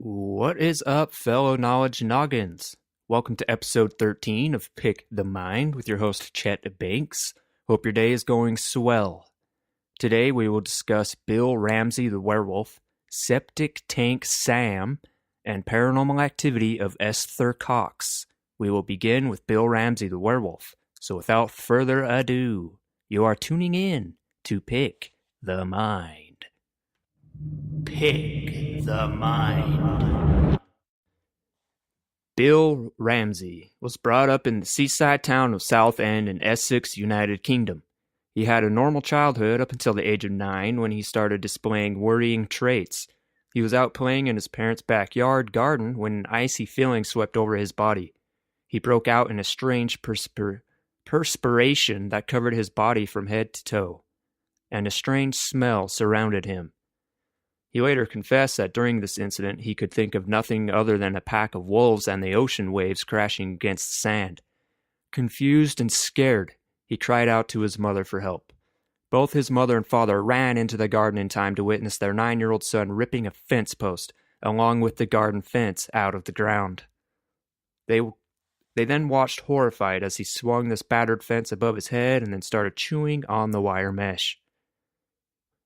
What is up, fellow knowledge noggins? Welcome to episode 13 of Pick the Mind with your host, Chet Banks. Hope your day is going swell. Today we will discuss Bill Ramsey the Werewolf, Septic Tank Sam, and Paranormal Activity of Esther Cox. We will begin with Bill Ramsey the Werewolf. So without further ado, you are tuning in to Pick the Mind. Pick the Mind. Bill Ramsey was brought up in the seaside town of Southend in Essex, United Kingdom. He had a normal childhood up until the age of 9 when he started displaying worrying traits. He was out playing in his parents' backyard garden when an icy feeling swept over his body. He broke out in a strange perspiration that covered his body from head to toe, and a strange smell surrounded him. He later confessed that during this incident he could think of nothing other than a pack of wolves and the ocean waves crashing against sand. Confused and scared, he cried out to his mother for help. Both his mother and father ran into the garden in time to witness their 9-year-old son ripping a fence post, along with the garden fence, out of the ground. They then watched horrified as he swung this battered fence above his head and then started chewing on the wire mesh.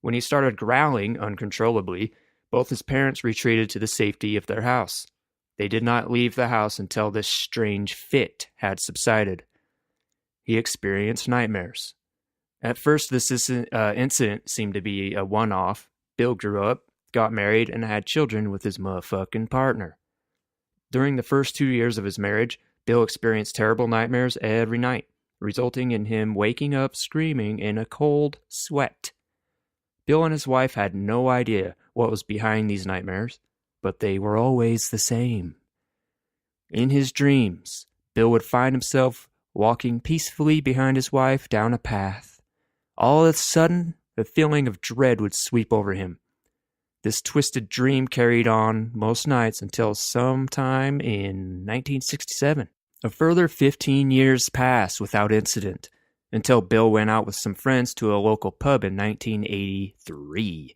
When he started growling uncontrollably, both his parents retreated to the safety of their house. They did not leave the house until this strange fit had subsided. He experienced nightmares. At first, this incident seemed to be a one-off. Bill grew up, got married, and had children with his motherfucking partner. During the first 2 years of his marriage, Bill experienced terrible nightmares every night, resulting in him waking up screaming in a cold sweat. Bill and his wife had no idea what was behind these nightmares, but they were always the same. In his dreams, Bill would find himself walking peacefully behind his wife down a path. All of a sudden, a feeling of dread would sweep over him. This twisted dream carried on most nights until sometime in 1967. A further 15 years passed without incident, until Bill went out with some friends to a local pub in 1983.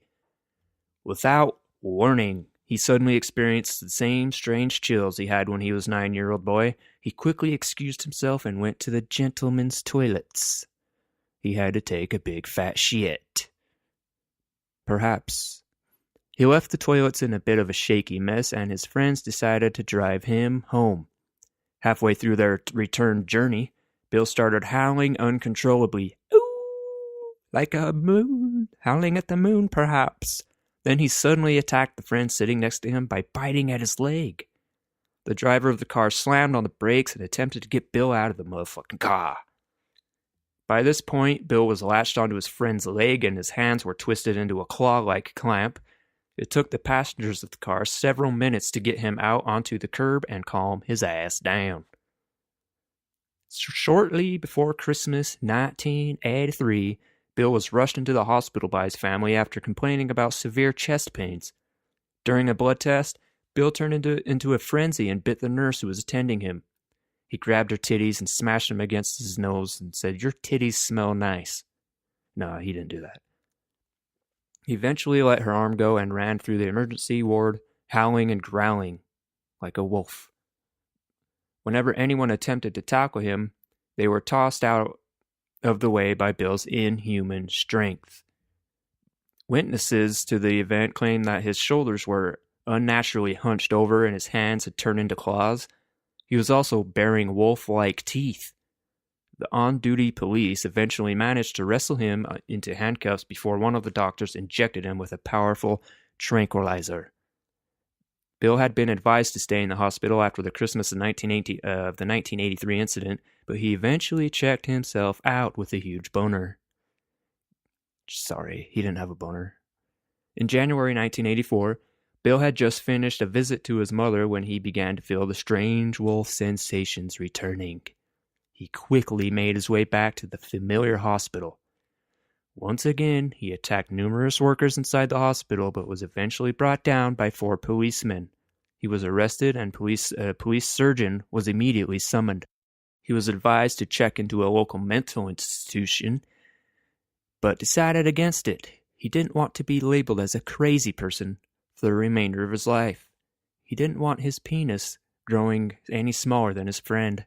Without warning, he suddenly experienced the same strange chills he had when he was a 9-year-old boy. He quickly excused himself and went to the gentlemen's toilets. He had to take a big fat shit. Perhaps. He left the toilets in a bit of a shaky mess, and his friends decided to drive him home. Halfway through their return journey, Bill started howling uncontrollably. Ooh, like a moon, howling at the moon, perhaps. Then he suddenly attacked the friend sitting next to him by biting at his leg. The driver of the car slammed on the brakes and attempted to get Bill out of the motherfucking car. By this point, Bill was latched onto his friend's leg and his hands were twisted into a claw-like clamp. It took the passengers of the car several minutes to get him out onto the curb and calm his ass down. Shortly before Christmas 1983, Bill was rushed into the hospital by his family after complaining about severe chest pains. During a blood test, Bill turned into a frenzy and bit the nurse who was attending him. He grabbed her titties and smashed them against his nose and said, "Your titties smell nice." No, he didn't do that. He eventually let her arm go and ran through the emergency ward, howling and growling like a wolf. Whenever anyone attempted to tackle him, they were tossed out of the way by Bill's inhuman strength. Witnesses to the event claimed that his shoulders were unnaturally hunched over and his hands had turned into claws. He was also bearing wolf-like teeth. The on-duty police eventually managed to wrestle him into handcuffs before one of the doctors injected him with a powerful tranquilizer. Bill had been advised to stay in the hospital after the Christmas of the 1983 incident, but he eventually checked himself out with a huge boner. Sorry, he didn't have a boner. In January 1984, Bill had just finished a visit to his mother when he began to feel the strange wolf sensations returning. He quickly made his way back to the familiar hospital. Once again, he attacked numerous workers inside the hospital, but was eventually brought down by 4 policemen. He was arrested and a police surgeon was immediately summoned. He was advised to check into a local mental institution, but decided against it. He didn't want to be labeled as a crazy person for the remainder of his life. He didn't want his penis growing any smaller than his friend.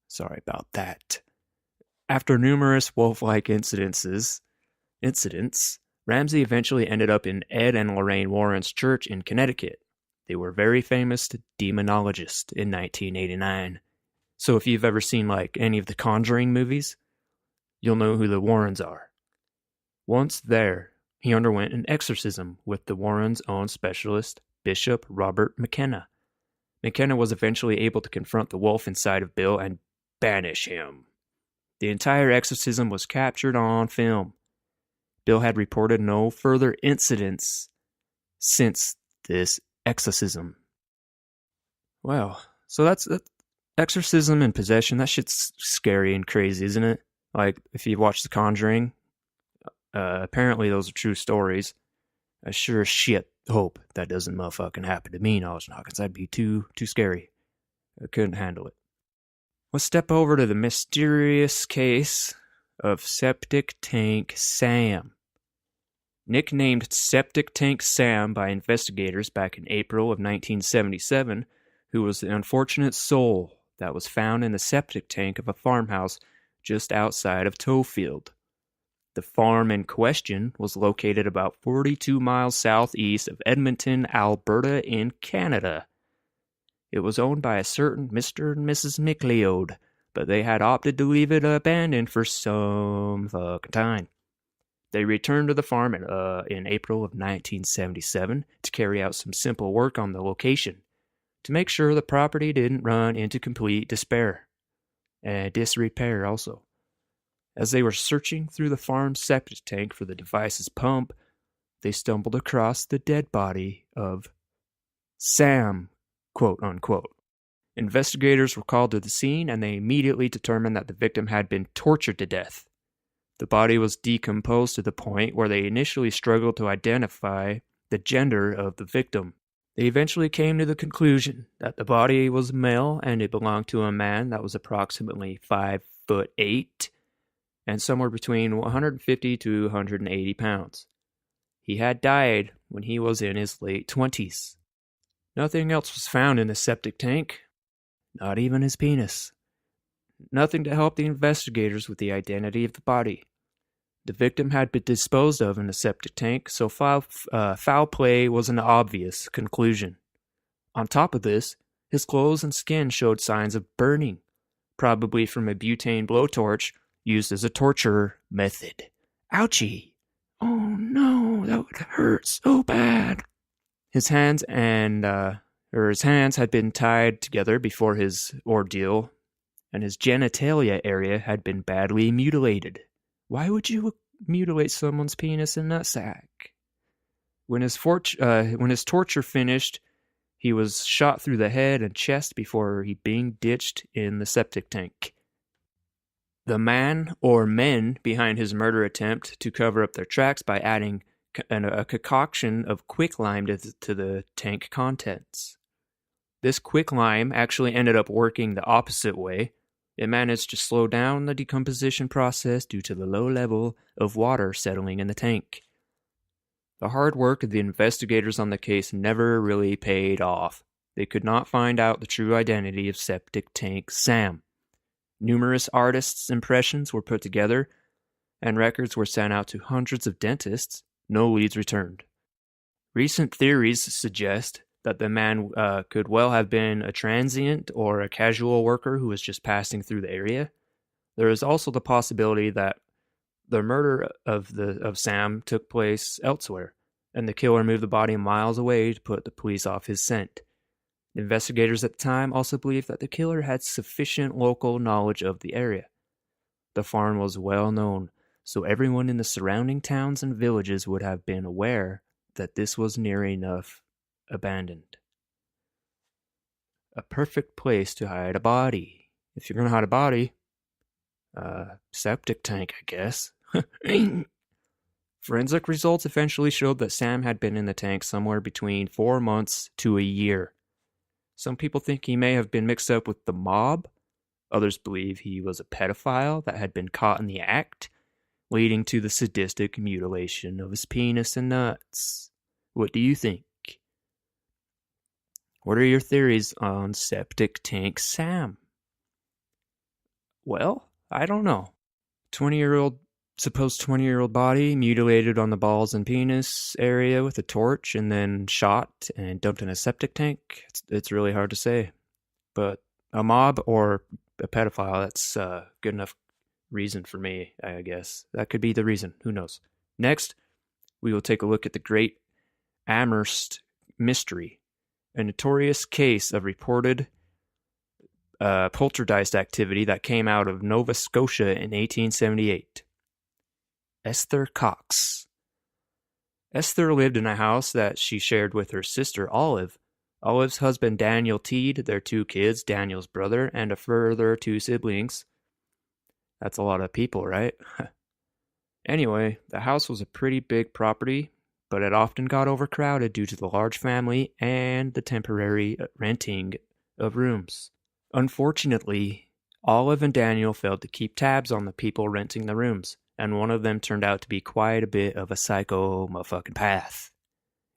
Sorry about that. After numerous wolf-like incidents, Ramsey eventually ended up in Ed and Lorraine Warren's church in Connecticut. They were very famous demonologists in 1989. So if you've ever seen any of the Conjuring movies, you'll know who the Warrens are. Once there, he underwent an exorcism with the Warrens' own specialist, Bishop Robert McKenna. McKenna was eventually able to confront the wolf inside of Bill and banish him. The entire exorcism was captured on film. Bill had reported no further incidents since this exorcism. Well, so that's exorcism and possession. That shit's scary and crazy, isn't it? If you watch The Conjuring, apparently those are true stories. I sure as shit hope that doesn't motherfucking happen to me, Knowledge Hawkins. That'd be too scary. I couldn't handle it. Let's step over to the mysterious case of Septic Tank Sam. Nicknamed Septic Tank Sam by investigators back in April of 1977, who was the unfortunate soul that was found in the septic tank of a farmhouse just outside of Tofield. The farm in question was located about 42 miles southeast of Edmonton, Alberta in Canada. It was owned by a certain Mr. and Mrs. McLeod, but they had opted to leave it abandoned for some fucking time. They returned to the farm in April of 1977 to carry out some simple work on the location, to make sure the property didn't run into complete despair and disrepair also. As they were searching through the farm's septic tank for the device's pump, they stumbled across the dead body of Sam, quote unquote. Investigators were called to the scene and they immediately determined that the victim had been tortured to death. The body was decomposed to the point where they initially struggled to identify the gender of the victim. They eventually came to the conclusion that the body was male and it belonged to a man that was approximately 5'8" and somewhere between 150 to 180 pounds. He had died when he was in his late 20s. Nothing else was found in the septic tank, not even his penis. Nothing to help the investigators with the identity of the body. The victim had been disposed of in the septic tank, so foul play was an obvious conclusion. On top of this, his clothes and skin showed signs of burning, probably from a butane blowtorch used as a torture method. Ouchie! Oh no, that would hurt so bad. His hands had been tied together before his ordeal, and his genitalia area had been badly mutilated. Why would you mutilate someone's penis and nutsack? When his torture finished, he was shot through the head and chest before he being ditched in the septic tank. The man or men behind his murder attempt to cover up their tracks by adding a concoction of quicklime to the tank contents. This quicklime actually ended up working the opposite way. It managed to slow down the decomposition process due to the low level of water settling in the tank. The hard work of the investigators on the case never really paid off. They could not find out the true identity of Septic Tank Sam. Numerous artists' impressions were put together, and records were sent out to hundreds of dentists. No leads returned. Recent theories suggest that the man could well have been a transient or a casual worker who was just passing through the area. There is also the possibility that the murder of Sam took place elsewhere, and the killer moved the body miles away to put the police off his scent. Investigators at the time also believed that the killer had sufficient local knowledge of the area. The farm was well known, so everyone in the surrounding towns and villages would have been aware that this was near enough abandoned. A perfect place to hide a body. If you're going to hide a body, septic tank, I guess. Forensic results eventually showed that Sam had been in the tank somewhere between 4 months to a year. Some people think he may have been mixed up with the mob. Others believe he was a pedophile that had been caught in the act, leading to the sadistic mutilation of his penis and nuts. What do you think? What are your theories on Septic Tank Sam? Well, I don't know. 20-year-old body mutilated on the balls and penis area with a torch and then shot and dumped in a septic tank. It's really hard to say. But a mob or a pedophile, that's good enough reason for me, I guess. That could be the reason. Who knows? Next, we will take a look at the Great Amherst Mystery, a notorious case of reported poltergeist activity that came out of Nova Scotia in 1878. Esther Cox. Esther lived in a house that she shared with her sister Olive. Olive's husband Daniel Teed, their 2 kids, Daniel's brother, and a further 2 siblings. That's a lot of people, right? Anyway, the house was a pretty big property, but it often got overcrowded due to the large family and the temporary renting of rooms. Unfortunately, Olive and Daniel failed to keep tabs on the people renting the rooms, and one of them turned out to be quite a bit of a psycho motherfucking path.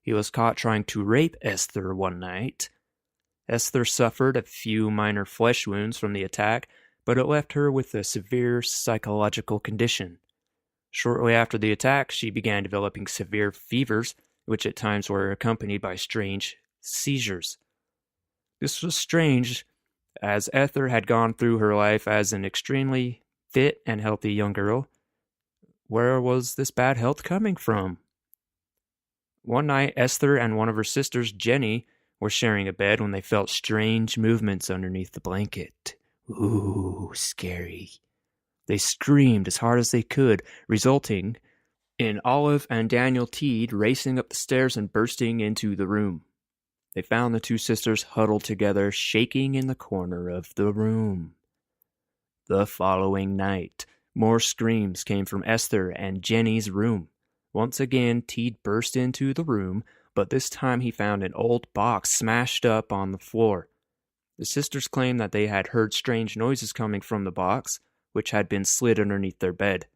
He was caught trying to rape Esther one night. Esther suffered a few minor flesh wounds from the attack, but it left her with a severe psychological condition. Shortly after the attack, she began developing severe fevers, which at times were accompanied by strange seizures. This was strange, as Esther had gone through her life as an extremely fit and healthy young girl. Where was this bad health coming from? One night, Esther and one of her sisters, Jenny, were sharing a bed when they felt strange movements underneath the blanket. Ooh, scary. They screamed as hard as they could, resulting in Olive and Daniel Teed racing up the stairs and bursting into the room. They found the 2 sisters huddled together, shaking in the corner of the room. The following night, more screams came from Esther and Jenny's room. Once again, Teed burst into the room, but this time he found an old box smashed up on the floor. The sisters claimed that they had heard strange noises coming from the box, which had been slid underneath their bed.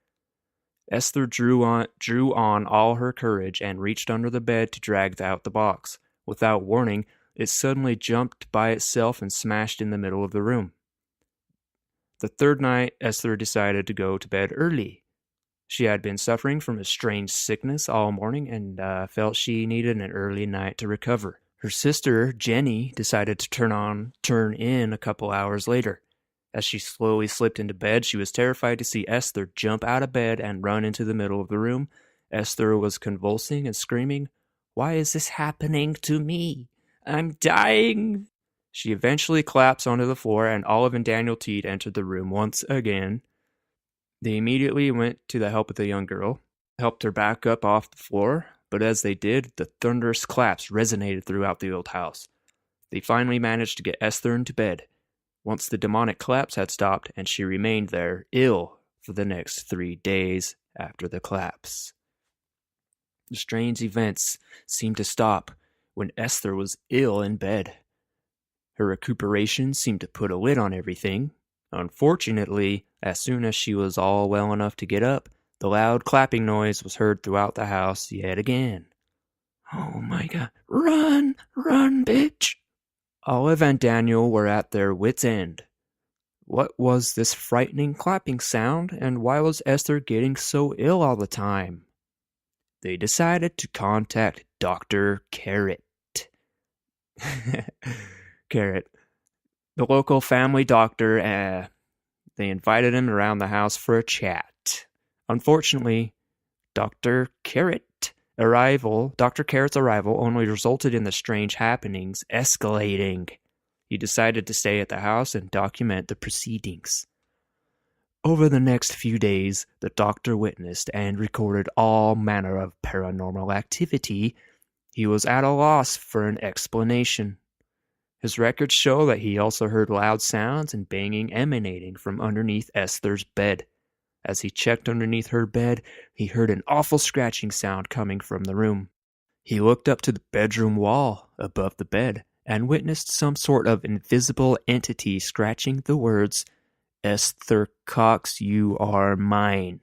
Esther drew on all her courage and reached under the bed to drag out the box. Without warning, it suddenly jumped by itself and smashed in the middle of the room. The 3rd night, Esther decided to go to bed early. She had been suffering from a strange sickness all morning and felt she needed an early night to recover. Her sister, Jenny, decided to turn in a couple hours later. As she slowly slipped into bed, she was terrified to see Esther jump out of bed and run into the middle of the room. Esther was convulsing and screaming, "Why is this happening to me? I'm dying!" She eventually collapsed onto the floor, and Olive and Daniel Teed entered the room once again. They immediately went to the help of the young girl, helped her back up off the floor, but as they did, the thunderous claps resonated throughout the old house. They finally managed to get Esther into bed. Once the demonic collapse had stopped, and she remained there, ill, for the next 3 days after the collapse. The strange events seemed to stop when Esther was ill in bed. Her recuperation seemed to put a lid on everything. Unfortunately, as soon as she was all well enough to get up, the loud clapping noise was heard throughout the house yet again. Oh my God. Run, bitch. Olive and Daniel were at their wits' end. What was this frightening clapping sound, and why was Esther getting so ill all the time? They decided to contact Dr. Carrot. Carrot. The local family doctor, they invited him around the house for a chat. Unfortunately, Dr. Carrot's arrival only resulted in the strange happenings escalating. He decided to stay at the house and document the proceedings. Over the next few days, the doctor witnessed and recorded all manner of paranormal activity. He was at a loss for an explanation. His records show that he also heard loud sounds and banging emanating from underneath Esther's bed. As he checked underneath her bed, he heard an awful scratching sound coming from the room. He looked up to the bedroom wall above the bed and witnessed some sort of invisible entity scratching the words, "Esther Cox, you are mine."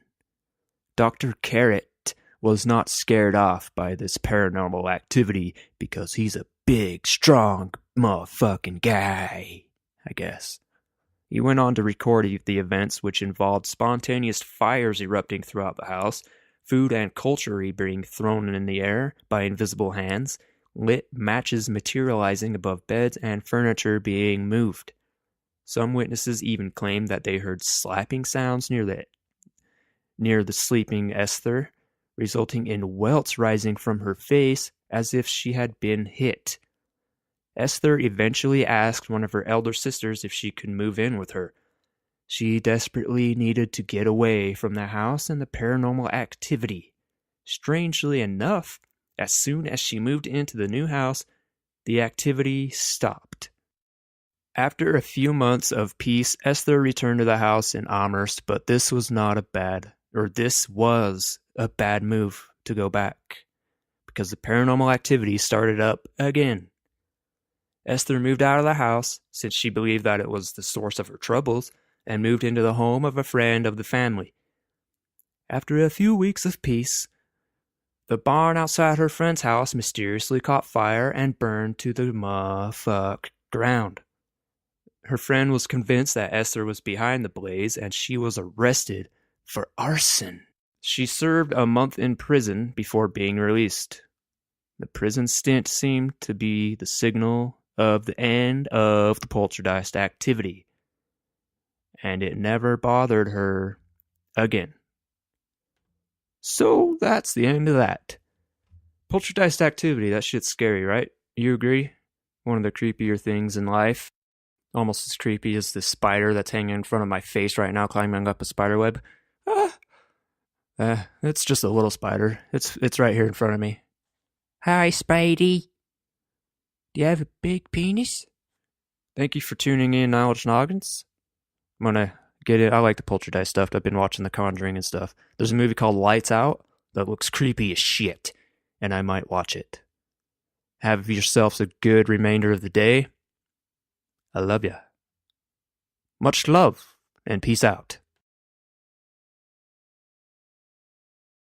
Dr. Carrot was not scared off by this paranormal activity because he's a big, strong, motherfucking guy, I guess. He went on to record the events, which involved spontaneous fires erupting throughout the house, food and cutlery being thrown in the air by invisible hands, lit matches materializing above beds, and furniture being moved. Some witnesses even claimed that they heard slapping sounds near the sleeping Esther, resulting in welts rising from her face as if she had been hit. Esther eventually asked one of her elder sisters if she could move in with her. She desperately needed to get away from the house and the paranormal activity. Strangely enough, as soon as she moved into the new house, the activity stopped. After a few months of peace, Esther returned to the house in Amherst, but this was a bad move to go back, because the paranormal activity started up again. Esther moved out of the house, since she believed that it was the source of her troubles, and moved into the home of a friend of the family. After a few weeks of peace, the barn outside her friend's house mysteriously caught fire and burned to the ground. Her friend was convinced that Esther was behind the blaze, and she was arrested for arson. She served a month in prison before being released. The prison stint seemed to be the signal of the end of the poltergeist activity, and it never bothered her again. So that's the end of that. Poltergeist activity, that shit's scary, right? You agree? One of the creepier things in life. Almost as creepy as the spider that's hanging in front of my face right now, climbing up a spider web. It's just a little spider. It's right here in front of me. Hi, Spidey. Do you have a big penis? Thank you for tuning in, Knowledge Noggins. I'm gonna get it. I like the poltergeist stuff. I've been watching The Conjuring and stuff. There's a movie called Lights Out that looks creepy as shit, and I might watch it. Have yourselves a good remainder of the day. I love ya. Much love, and peace out.